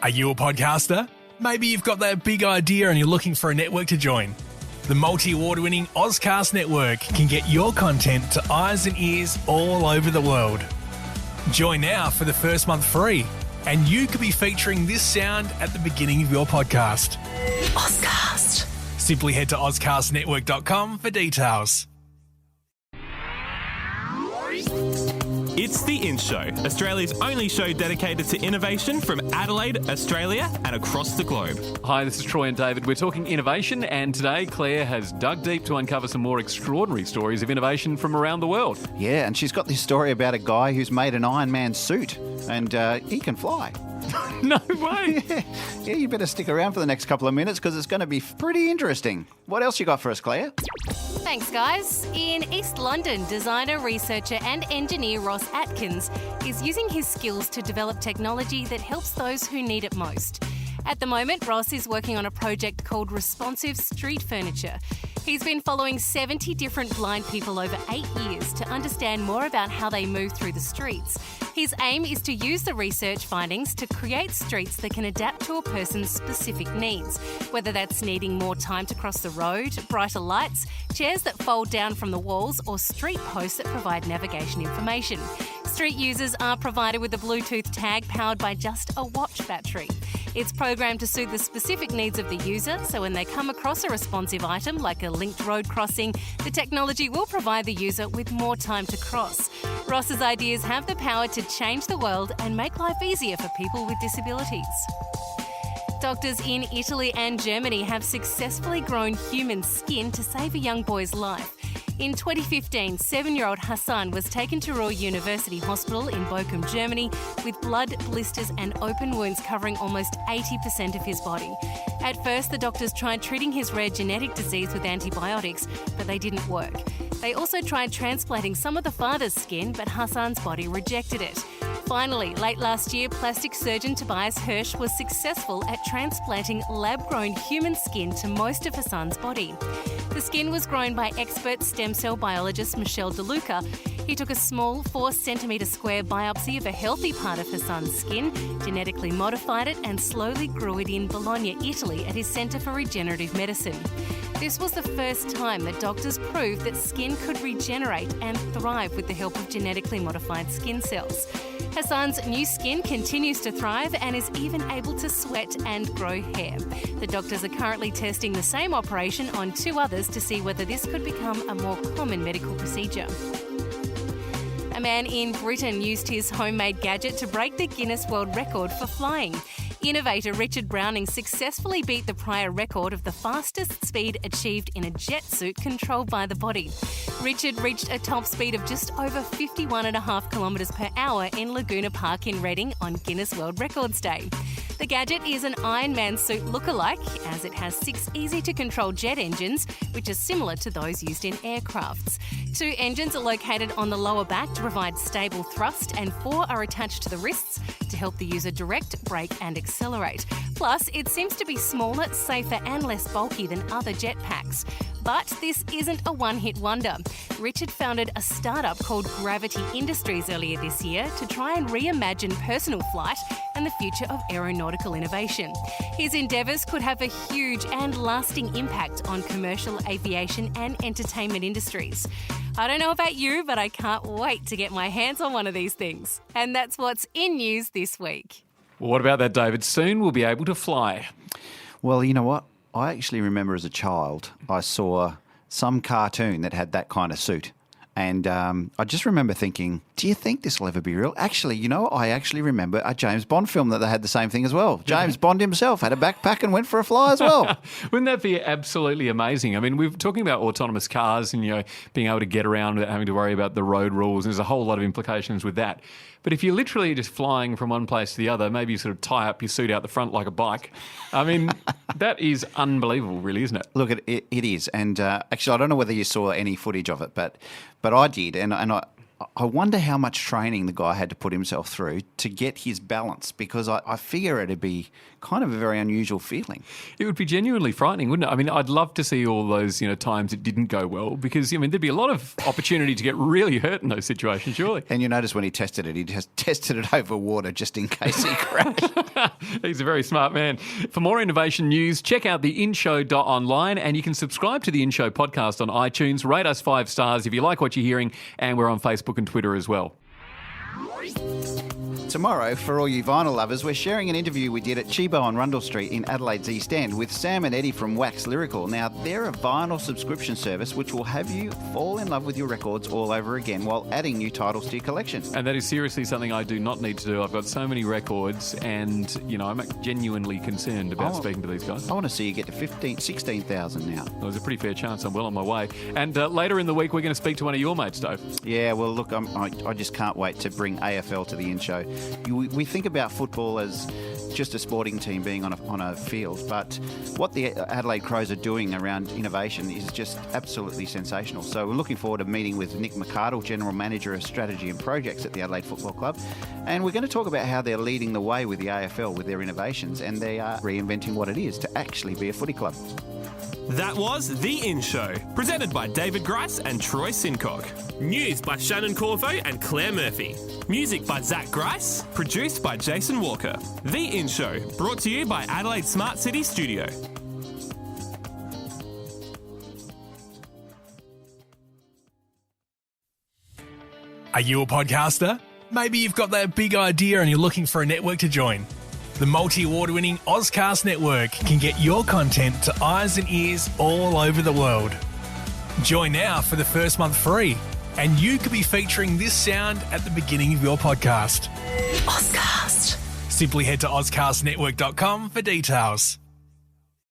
Are you a podcaster? Maybe you've got that big idea and you're looking for a network to join. The multi-award-winning Ozcast Network can get your content to eyes and ears all over the world. Join now for the first month free, and you could be featuring this sound at the beginning of your podcast. Ozcast. Simply head to ozcastnetwork.com for details. It's The In Show, Australia's only show dedicated to innovation from Adelaide, Australia and across the globe. Hi, this is Troy and David. We're talking innovation, and today Claire has dug deep to uncover some more extraordinary stories of innovation from around the world. Yeah, and she's got this story about a guy who's made an Iron Man suit, and he can fly. No way! Yeah, you better stick around for the next couple of minutes because it's going to be pretty interesting. What else you got for us, Claire? Thanks, guys. In East London, designer, researcher and engineer Ross Atkins is using his skills to develop technology that helps those who need it most. At the moment, Ross is working on a project called Responsive Street Furniture. He's been following 70 different blind people over 8 years to understand more about how they move through the streets. His aim is to use the research findings to create streets that can adapt to a person's specific needs, whether that's needing more time to cross the road, brighter lights, chairs that fold down from the walls, or street posts that provide navigation information. Street users are provided with a Bluetooth tag powered by just a watch battery. It's programmed to suit the specific needs of the user, so when they come across a responsive item like a linked road crossing, the technology will provide the user with more time to cross. Ross's ideas have the power to change the world and make life easier for people with disabilities. Doctors in Italy and Germany have successfully grown human skin to save a young boy's life. In 2015, 7-year-old Hassan was taken to Ruhr University Hospital in Bochum, Germany, with blood, blisters and open wounds covering almost 80% of his body. At first, the doctors tried treating his rare genetic disease with antibiotics, but they didn't work. They also tried transplanting some of the father's skin, but Hassan's body rejected it. Finally, late last year, plastic surgeon Tobias Hirsch was successful at transplanting lab-grown human skin to most of Hassan's body. The skin was grown by expert stem cell biologist Michel De Luca. He took a small 4-centimetre square biopsy of a healthy part of Hassan's skin, genetically modified it and slowly grew it in Bologna, Italy at his Centre for Regenerative Medicine. This was the first time that doctors proved that skin could regenerate and thrive with the help of genetically modified skin cells. Hassan's new skin continues to thrive and is even able to sweat and grow hair. The doctors are currently testing the same operation on 2 others to see whether this could become a more common medical procedure. A man in Britain used his homemade gadget to break the Guinness World Record for flying. Innovator Richard Browning successfully beat the prior record of the fastest speed achieved in a jet suit controlled by the body. Richard reached a top speed of just over 51.5 kilometres per hour in Laguna Park in Reading on Guinness World Records Day. The gadget is an Iron Man suit lookalike, as it has 6 easy-to-control jet engines, which are similar to those used in aircrafts. 2 engines are located on the lower back to provide stable thrust, and 4 are attached to the wrists to help the user direct, brake and accelerate. Plus, it seems to be smaller, safer and less bulky than other jetpacks. But this isn't a one-hit wonder. Richard founded a startup called Gravity Industries earlier this year to try and reimagine personal flight and the future of aeronautical innovation. His endeavours could have a huge and lasting impact on commercial aviation and entertainment industries. I don't know about you, but I can't wait to get my hands on one of these things. And that's what's in news this week. Well, what about that, David? Soon we'll be able to fly. Well, you know what? I actually remember as a child, I saw some cartoon that had that kind of suit. And I just remember thinking, do you think this will ever be real? Actually, you know, I actually remember a James Bond film that they had the same thing as well. James Bond himself had a backpack and went for a fly as well. Wouldn't that be absolutely amazing? I mean, we're talking about autonomous cars and, you know, being able to get around without having to worry about the road rules. There's a whole lot of implications with that. But if you're literally just flying from one place to the other, maybe you sort of tie up your suit out the front like a bike. I mean, that is unbelievable, really, isn't it? Look, it is. And actually, I don't know whether you saw any footage of it, but I did. And I wonder how much training the guy had to put himself through to get his balance, because I figure it'd be kind of a very unusual feeling. It would be genuinely frightening, wouldn't it? I mean, I'd love to see all those, times it didn't go well, because, there'd be a lot of opportunity to get really hurt in those situations, surely. And you notice when he tested it, he just tested it over water just in case he crashed. He's a very smart man. For more innovation news, check out theinshow.online, and you can subscribe to the In Show podcast on iTunes. Rate us 5 stars if you like what you're hearing, and we're on Facebook and Twitter as well. Tomorrow, for all you vinyl lovers, we're sharing an interview we did at Chibo on Rundle Street in Adelaide's East End with Sam and Eddie from Wax Lyrical. Now, they're a vinyl subscription service which will have you fall in love with your records all over again while adding new titles to your collection. And that is seriously something I do not need to do. I've got so many records, and, I'm genuinely concerned about speaking to these guys. I want to see you get to 16,000 now. There's a pretty fair chance I'm well on my way. And later in the week, we're going to speak to one of your mates, Dave. Yeah, well, look, I just can't wait to bring AFL to the In Show. We think about football as just a sporting team being on a field, but what the Adelaide Crows are doing around innovation is just absolutely sensational. So we're looking forward to meeting with Nick McArdle, General Manager of Strategy and Projects at the Adelaide Football Club, and we're going to talk about how they're leading the way with the AFL with their innovations, and they are reinventing what it is to actually be a footy club. That was The In Show, presented by David Grice and Troy Sincock. News by Shannon Corvo and Claire Murphy. Music by Zach Grice, produced by Jason Walker. The In Show, brought to you by Adelaide Smart City Studio. Are you a podcaster? Maybe you've got that big idea and you're looking for a network to join. The multi-award-winning Ozcast Network can get your content to eyes and ears all over the world. Join now for the first month free, and you could be featuring this sound at the beginning of your podcast. Ozcast. Simply head to ozcastnetwork.com for details.